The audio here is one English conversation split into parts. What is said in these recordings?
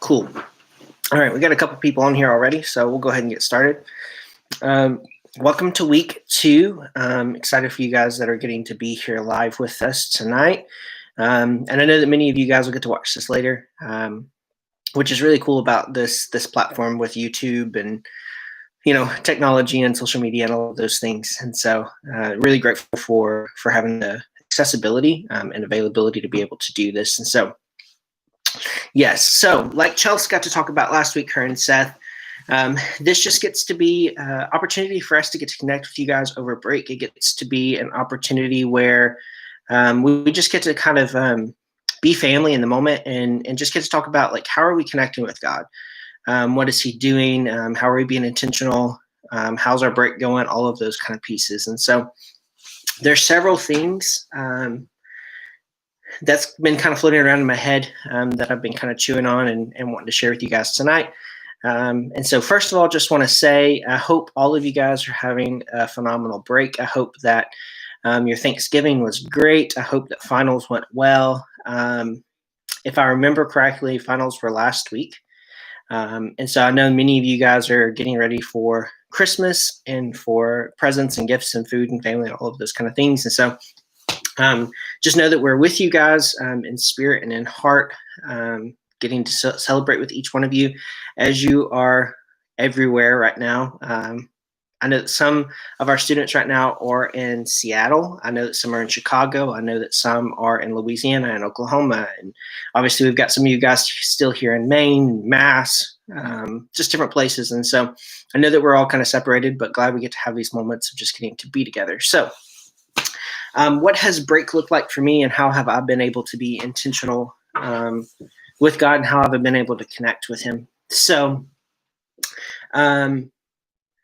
Cool. All right, we got a couple people on here already, so we'll go ahead and get started. Welcome to week 2. Excited for you guys that are getting to be here live with us tonight. And I know that many of you guys will get to watch this later, which is really cool about this platform with YouTube and technology and social media and all of those things. And so really grateful for having the accessibility and availability to be able to do this. And so yes, so like Chelsea got to talk about last week, her and Seth, this just gets to be an opportunity for us to get to connect with you guys over break. It gets to be an opportunity where we just get to kind of be family in the moment and just get to talk about, like, how are we connecting with God? What is he doing? How are we being intentional? How's our break going? All of those kind of pieces. And so there's several things that's been kind of floating around in my head that I've been kind of chewing on and wanting to share with you guys tonight. And so first of all, just want to say, I hope all of you guys are having a phenomenal break. I hope that your Thanksgiving was great. I hope that finals went well. If I remember correctly, finals were last week. And so I know many of you guys are getting ready for Christmas and for presents and gifts and food and family and all of those kind of things. And so just know that we're with you guys in spirit and in heart, getting to celebrate with each one of you as you are everywhere right now. I know that some of our students right now are in Seattle. I know that some are in Chicago. I know that some are in Louisiana and Oklahoma. And obviously we've got some of you guys still here in Maine, Mass, just different places. And so I know that we're all kind of separated, but glad we get to have these moments of just getting to be together. So what has break looked like for me, and how have I been able to be intentional with God, and how have I been able to connect with him? So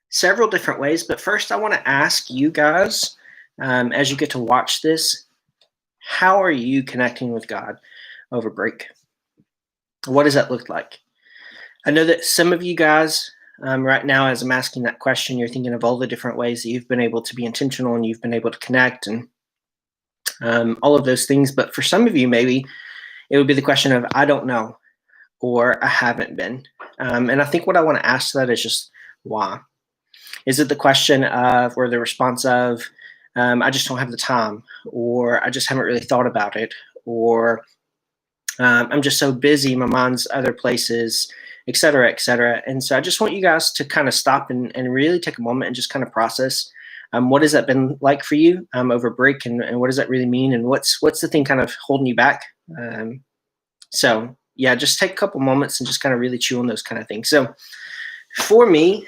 several different ways, but first I want to ask you guys, as you get to watch this, how are you connecting with God over break? What does that look like? I know that some of you guys right now, as I'm asking that question, you're thinking of all the different ways that you've been able to be intentional and you've been able to connect and all of those things. But for some of you, maybe it would be the question of, I don't know, or I haven't been. And I think what I want to ask that is just, why? Is it the question of, or the response of, I just don't have the time, or I just haven't really thought about it, or I'm just so busy, my mind's other places, et cetera, et cetera. And so I just want you guys to kind of stop and really take a moment and just kind of process, what has that been like for you over break, and what does that really mean, and what's the thing kind of holding you back? So yeah, just take a couple moments and just kind of really chew on those kind of things. So for me,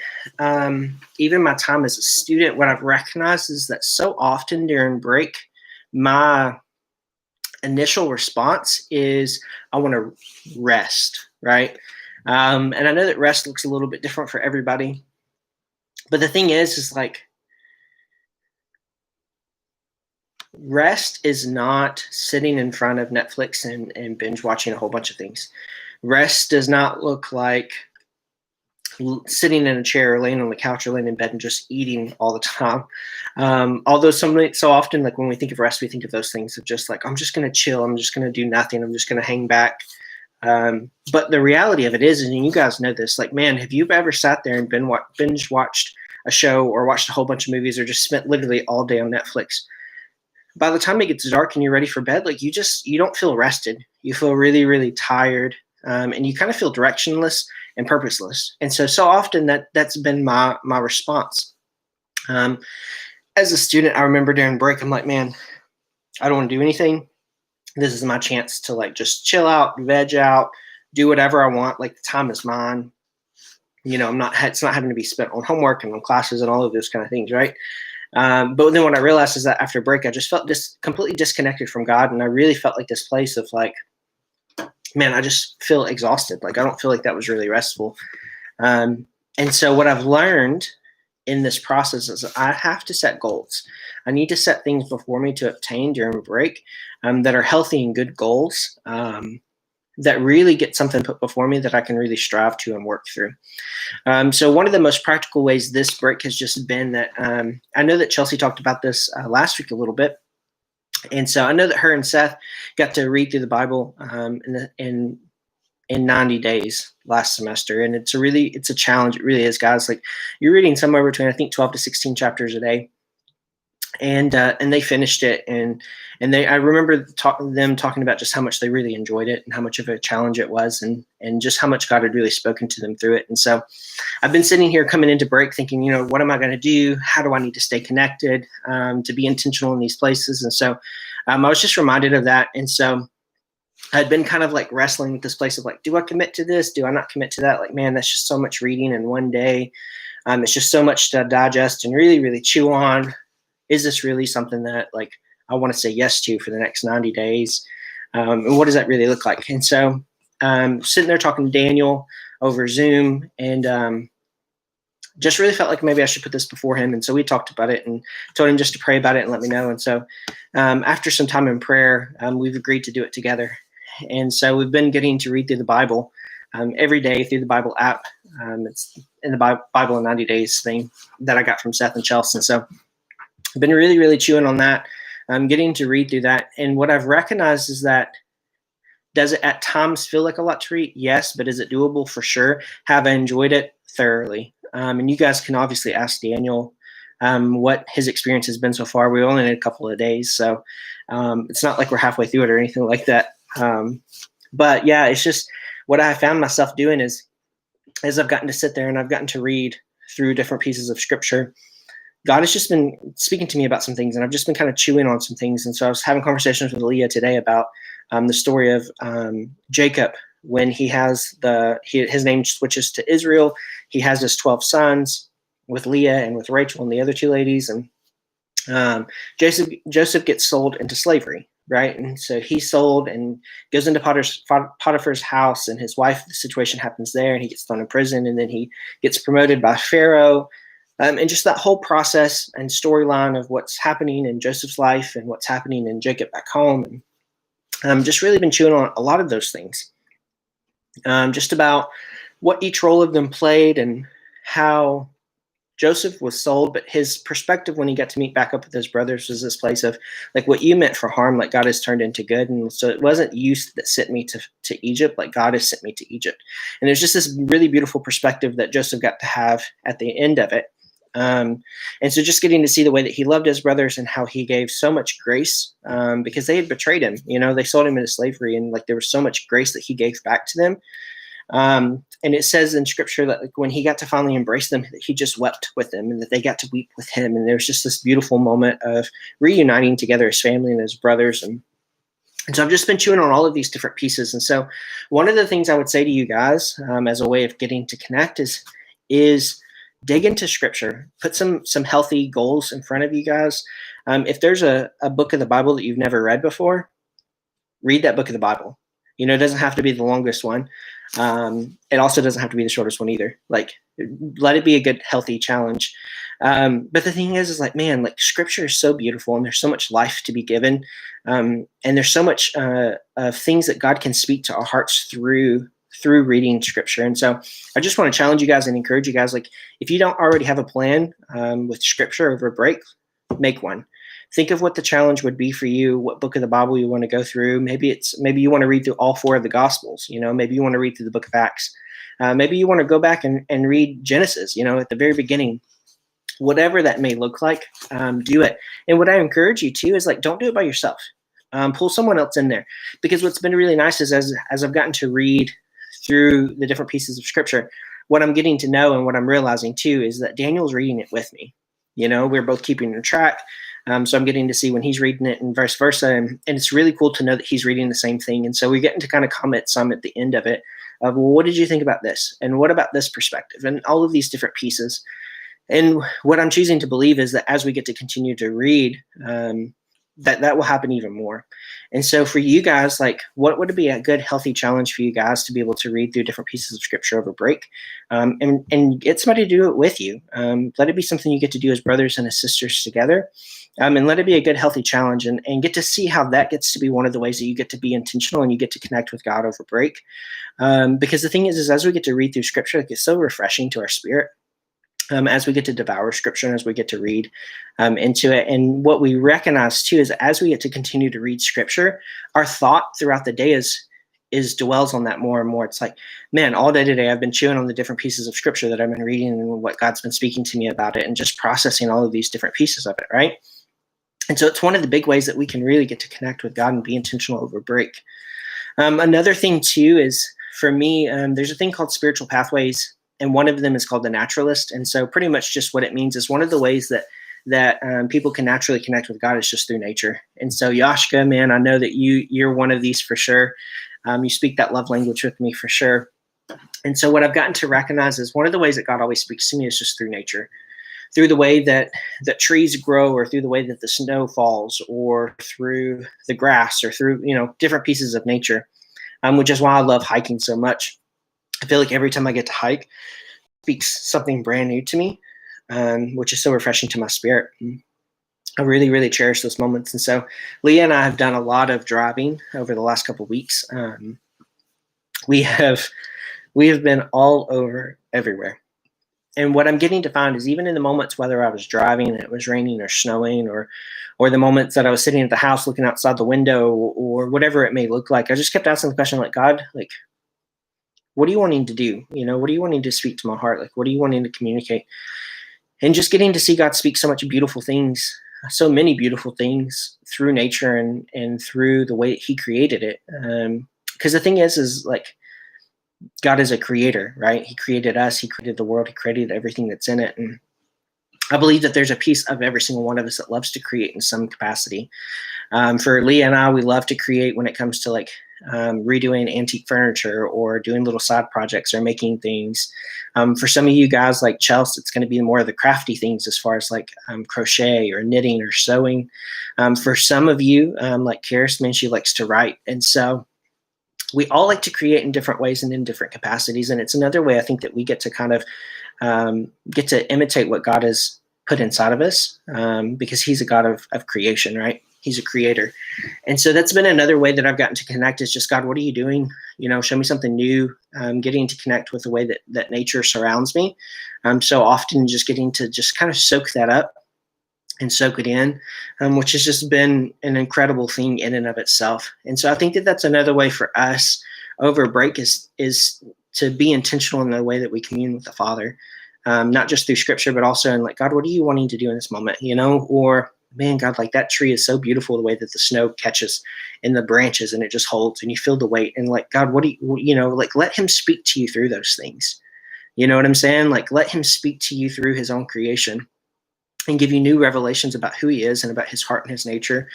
even my time as a student, what I've recognized is that so often during break, my initial response is, I want to rest, right? And I know that rest looks a little bit different for everybody. But the thing is like, rest is not sitting in front of Netflix and binge watching a whole bunch of things. Rest does not look like sitting in a chair or laying on the couch or laying in bed and just eating all the time. Although so often, like when we think of rest, we think of those things of just like, I'm just going to chill. I'm just going to do nothing. I'm just going to hang back. But the reality of it is, and you guys know this, like, man, have you ever sat there and binge watched a show or watched a whole bunch of movies or just spent literally all day on Netflix? By the time it gets dark and you're ready for bed, like you don't feel rested. You feel really, really tired. And you kind of feel directionless and purposeless. And so often that's been my response. As a student, I remember during break, I'm like, man, I don't want to do anything. This is my chance to like just chill out, veg out, do whatever I want. Like, the time is mine. It's not having to be spent on homework and on classes and all of those kind of things, right? But then what I realized is that after break, I just felt completely disconnected from God. And I really felt like this place of like, man, I just feel exhausted. Like, I don't feel like that was really restful. And so what I've learned in this process is I have to set goals. I need to set things before me to obtain during break that are healthy and good goals that really get something put before me that I can really strive to and work through. So one of the most practical ways this break has just been that I know that Chelsea talked about this last week a little bit. And so I know that her and Seth got to read through the Bible and in 90 days last semester. And it's a challenge. It really is, guys. Like, you're reading somewhere between, I think, 12 to 16 chapters a day. And they finished it, and I remember them talking about just how much they really enjoyed it and how much of a challenge it was, and just how much God had really spoken to them through it. And so I've been sitting here coming into break thinking, what am I going to do? How do I need to stay connected, to be intentional in these places? And so I was just reminded of that. And so I'd been kind of like wrestling with this place of like, do I commit to this? Do I not commit to that? Like, man, that's just so much reading in one day. It's just so much to digest and really, really chew on. Is this really something that like I want to say yes to for the next 90 days? And what does that really look like? And so sitting there talking to Daniel over Zoom, and just really felt like maybe I should put this before him. And so we talked about it and told him just to pray about it and let me know. And so after some time in prayer, we've agreed to do it together. And so we've been getting to read through the Bible every day through the Bible app. It's in the Bible in 90 days thing that I got from Seth and Chelsea. And so I've been really, really chewing on that. I'm getting to read through that. And what I've recognized is that, does it at times feel like a lot to read? Yes, but is it doable? For sure. Have I enjoyed it? Thoroughly. And you guys can obviously ask Daniel what his experience has been so far. We only need a couple of days, so it's not like we're halfway through it or anything like that. But yeah, it's just what I found myself doing is, as I've gotten to sit there and I've gotten to read through different pieces of scripture, God has just been speaking to me about some things, and I've just been kind of chewing on some things. And so I was having conversations with Leah today about the story of Jacob when he has his name switches to Israel. He has his 12 sons with Leah and with Rachel and the other two ladies, and Joseph gets sold into slavery, right? And so he's sold and goes into Potiphar's house, and his wife, the situation happens there, and he gets thrown in prison, and then he gets promoted by Pharaoh. And just that whole process and storyline of what's happening in Joseph's life and what's happening in Jacob back home. And just really been chewing on a lot of those things. Just about what each role of them played and how Joseph was sold, but his perspective when he got to meet back up with his brothers was this place of like, what you meant for harm, like God has turned into good. And so it wasn't you that sent me to Egypt, like God has sent me to Egypt. And there's just this really beautiful perspective that Joseph got to have at the end of it. And so just getting to see the way that he loved his brothers and how he gave so much grace, because they had betrayed him, they sold him into slavery, and like there was so much grace that he gave back to them. And it says in scripture that like when he got to finally embrace them, that he just wept with them and that they got to weep with him. And there was just this beautiful moment of reuniting together as family and as brothers. And so I've just been chewing on all of these different pieces. And so one of the things I would say to you guys, as a way of getting to connect is dig into scripture, put some healthy goals in front of you guys. If there's a book of the Bible that you've never read before, read that book of the Bible. It doesn't have to be the longest one. It also doesn't have to be the shortest one either. Like, let it be a good, healthy challenge. But the thing is like, man, like scripture is so beautiful, and there's so much life to be given. And there's so much of things that God can speak to our hearts through reading scripture. And so I just want to challenge you guys and encourage you guys, like, if you don't already have a plan with scripture over a break, make one. Think of what the challenge would be for you, what book of the Bible you want to go through. Maybe you want to read through all 4 of the Gospels. Maybe you want to read through the book of Acts. Maybe you want to go back and read Genesis, at the very beginning. Whatever that may look like, do it. And what I encourage you to is like, don't do it by yourself. Pull someone else in there, because what's been really nice is as I've gotten to read through the different pieces of scripture, what I'm getting to know and what I'm realizing too is that Daniel's reading it with me. We're both keeping a track. So I'm getting to see when he's reading it and vice versa. And it's really cool to know that he's reading the same thing. And so we're getting to kind of comment some at the end of it of, well, what did you think about this? And what about this perspective? And all of these different pieces. And what I'm choosing to believe is that as we get to continue to read, that will happen even more. And so for you guys, like, what would be a good, healthy challenge for you guys to be able to read through different pieces of scripture over break, and get somebody to do it with you? Let it be something you get to do as brothers and as sisters together. And let it be a good, healthy challenge, and get to see how that gets to be one of the ways that you get to be intentional and you get to connect with God over break. Because the thing is as we get to read through scripture, like, it's so refreshing to our spirit. As we get to devour scripture and as we get to read into it. And what we recognize too is as we get to continue to read scripture, our thought throughout the day is dwells on that more and more. It's like, man, all day today I've been chewing on the different pieces of scripture that I've been reading and what God's been speaking to me about it, and just processing all of these different pieces of it, right? And so it's one of the big ways that we can really get to connect with God and be intentional over break. Another thing too is, for me, there's a thing called spiritual pathways, and one of them is called the naturalist. And so pretty much just what it means is, one of the ways that people can naturally connect with God is just through nature. And so Yashka, man, I know that you're one of these for sure. You speak that love language with me for sure. And so what I've gotten to recognize is, one of the ways that God always speaks to me is just through nature, through the way that trees grow, or through the way that the snow falls, or through the grass, or through, different pieces of nature, which is why I love hiking so much. I feel like every time I get to hike, it speaks something brand new to me, which is so refreshing to my spirit. I really, really cherish those moments. And so Leah and I have done a lot of driving over the last couple of weeks. We have been all over everywhere. And what I'm getting to find is, even in the moments, whether I was driving and it was raining or snowing, or the moments that I was sitting at the house looking outside the window, or whatever it may look like, I just kept asking the question, like, God, like, what are you wanting to do? What are you wanting to speak to my heart? Like, what are you wanting to communicate? And just getting to see God speak so much beautiful things, so many beautiful things, through nature and through the way that he created it. Because the thing is like, God is a creator, right? He created us. He created the world. He created everything that's in it. And I believe that there's a piece of every single one of us that loves to create in some capacity. For Leah and I, we love to create when it comes to like redoing antique furniture, or doing little side projects, or making things. For some of you guys like Chelsea, it's going to be more of the crafty things, as far as like crochet or knitting or sewing. For some of you, like Karis, man, she likes to write. And so we all like to create in different ways and in different capacities. And it's another way I think that we get to kind of get to imitate what God has put inside of us, because he's a God of creation, right? He's a creator. And so that's been another way that I've gotten to connect, is just, God, what are you doing? Show me something new. Getting to connect with the way that nature surrounds me. So often just getting to just kind of soak that up and soak it in, which has just been an incredible thing in and of itself. And so I think that that's another way for us over break is to be intentional in the way that we commune with the Father, not just through scripture, but also in like, God, what are you wanting to do in this moment? Or, man, God, like that tree is so beautiful, the way that the snow catches in the branches and it just holds and you feel the weight, and like, God, what do you, like, let him speak to you through those things. You know what I'm saying? Like, let him speak to you through his own creation and give you new revelations about who he is and about his heart and his nature.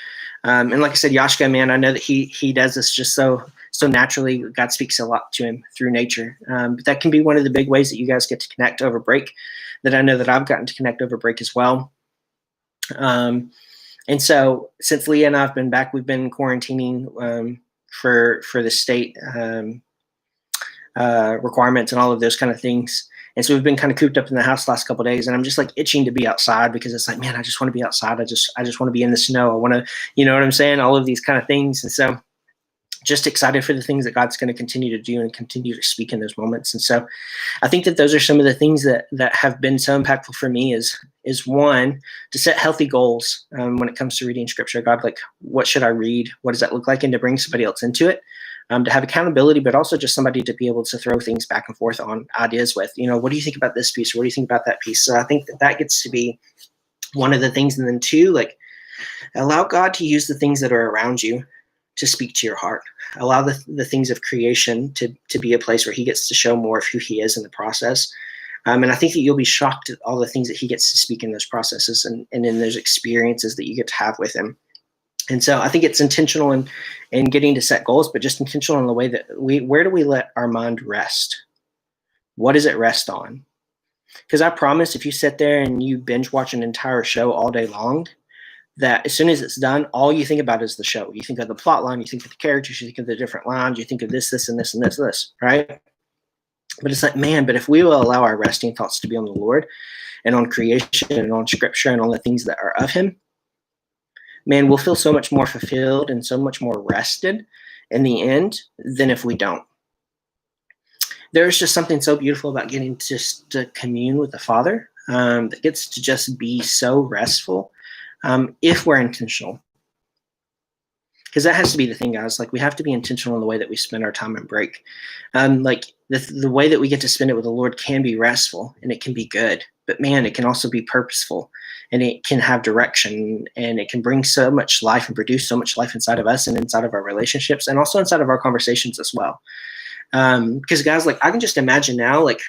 And like I said, Yashka, man, I know that he does this just so naturally. God speaks a lot to him through nature. But that can be one of the big ways that you guys get to connect over break, that I know that I've gotten to connect over break as well. And so since Leah and I have been back, we've been quarantining for the state requirements and all of those kind of things. And so we've been kind of cooped up in the house the last couple of days, and I'm just like itching to be outside, because it's like, man, I just want to be outside. I just want to be in the snow. I want to, you know what I'm saying? All of these kind of things. And so just excited for the things that God's going to continue to do and continue to speak in those moments. And so I think that those are some of the things that have been so impactful for me is one, to set healthy goals when it comes to reading scripture. God, like, what should I read? What does that look like? And to bring somebody else into it. To have accountability, but also just somebody to be able to throw things back and forth on ideas with, what do you think about this piece? Or what do you think about that piece? So I think that gets to be one of the things. And then two, like, allow God to use the things that are around you to speak to your heart. Allow the things of creation to be a place where he gets to show more of who he is in the process. And I think that you'll be shocked at all the things that he gets to speak in those processes and in those experiences that you get to have with him. And so I think it's intentional in getting to set goals, but just intentional in the way that where do we let our mind rest? What does it rest on? Because I promise, if you sit there and you binge watch an entire show all day long, that as soon as it's done, all you think about is the show. You think of the plot line, you think of the characters, you think of the different lines, you think of this, and this, and this, right? But it's like, man, but if we will allow our resting thoughts to be on the Lord and on creation and on scripture and on the things that are of him, man, we'll feel so much more fulfilled and so much more rested in the end than if we don't. There's just something so beautiful about getting just to commune with the Father that gets to just be so restful if we're intentional. because that has to be the thing, guys. Like, we have to be intentional in the way that we spend our time and break. Like the way that we get to spend it with the Lord can be restful and it can be good, but man, it can also be purposeful, and it can have direction, and it can bring so much life and produce so much life inside of us and inside of our relationships and also inside of our conversations as well. Because guys, like, I can just imagine now, like,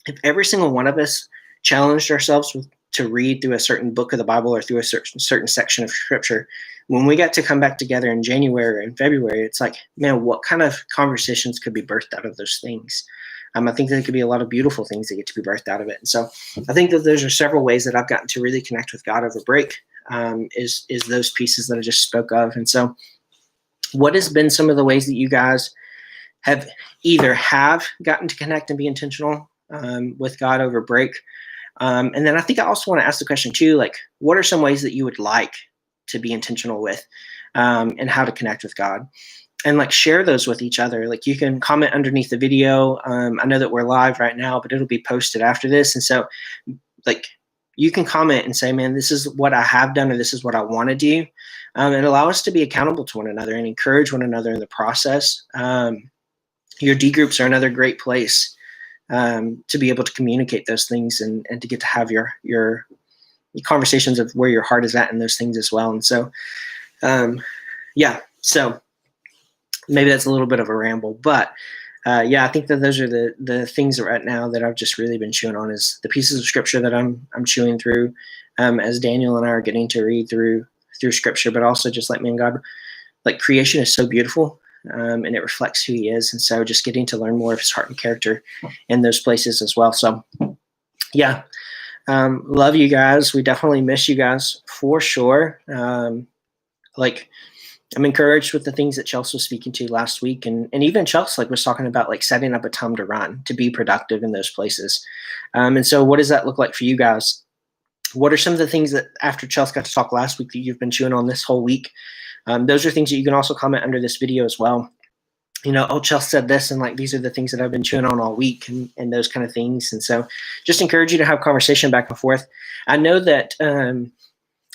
if every single one of us challenged ourselves to read through a certain book of the Bible or through a certain section of scripture, when we got to come back together in January and February, it's like, man, what kind of conversations could be birthed out of those things? I think there could be a lot of beautiful things that get to be birthed out of it. And so I think that those are several ways that I've gotten to really connect with God over break, is those pieces that I just spoke of. And so what has been some of the ways that you guys have gotten to connect and be intentional with God over break? And then I think I also want to ask the question too, like, what are some ways that you would like to be intentional with, and how to connect with God? And like, share those with each other. Like, you can comment underneath the video. I know that we're live right now, but it'll be posted after this. And so, like, you can comment and say, man, this is what I have done, or this is what I want to do, and allow us to be accountable to one another and encourage one another in the process. Your D groups are another great place to be able to communicate those things and to get to have your conversations of where your heart is at in those things as well. And so, so maybe that's a little bit of a ramble, but I think that those are the things right now that I've just really been chewing on, is the pieces of scripture that I'm chewing through, as Daniel and I are getting to read through scripture, but also just like, man, God, like, creation is so beautiful. And it reflects who he is. And so just getting to learn more of his heart and character in those places as well. So love you guys. We definitely miss you guys for sure. Like, I'm encouraged with the things that Chelsea was speaking to last week. And even Chelsea, like, was talking about, like, setting up a time to run, to be productive in those places. And so what does that look like for you guys? What are some of the things that, after Chelsea got to talk last week, that you've been chewing on this whole week? Those are things that you can also comment under this video as well. You know, oh, Chelsea said this, and like, these are the things that I've been chewing on all week, and those kind of things. And so just encourage you to have conversation back and forth. I know that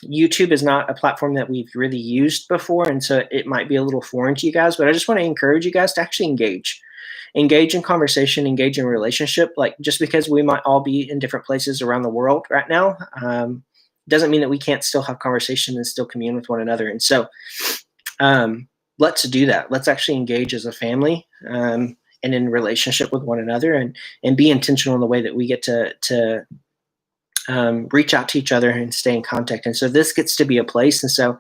YouTube is not a platform that we've really used before, and so it might be a little foreign to you guys, but I just want to encourage you guys to actually engage in conversation, engage in relationship. Like, just because we might all be in different places around the world right now, doesn't mean that we can't still have conversation and still commune with one another. And so let's do that. Let's actually engage as a family, and in relationship with one another, and be intentional in the way that we get to reach out to each other and stay in contact. And so this gets to be a place. And so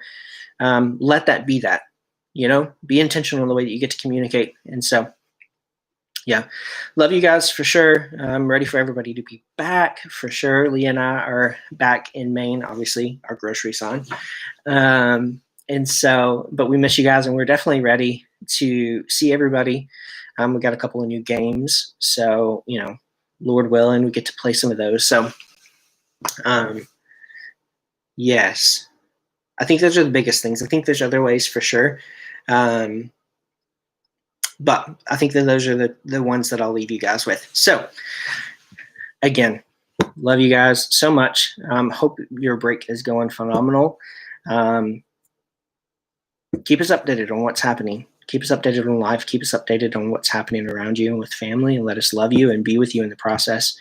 let that be that, be intentional in the way that you get to communicate. And so, love you guys for sure. I'm ready for everybody to be back for sure. Leah and I are back in Maine, obviously, our grocery sign. And so, but we miss you guys, and we're definitely ready to see everybody. We got a couple of new games, so, Lord willing, we get to play some of those. So, yes, I think those are the biggest things. I think there's other ways for sure. But I think that those are the ones that I'll leave you guys with. So, again, love you guys so much. Hope your break is going phenomenal. Keep us updated on what's happening. Keep us updated on life. Keep us updated on what's happening around you and with family, and let us love you and be with you in the process.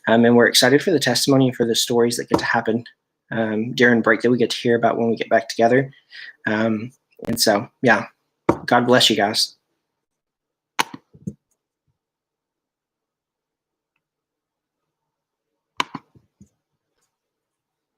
And we're excited for the testimony and for the stories that get to happen during break that we get to hear about when we get back together. And so, God bless you guys.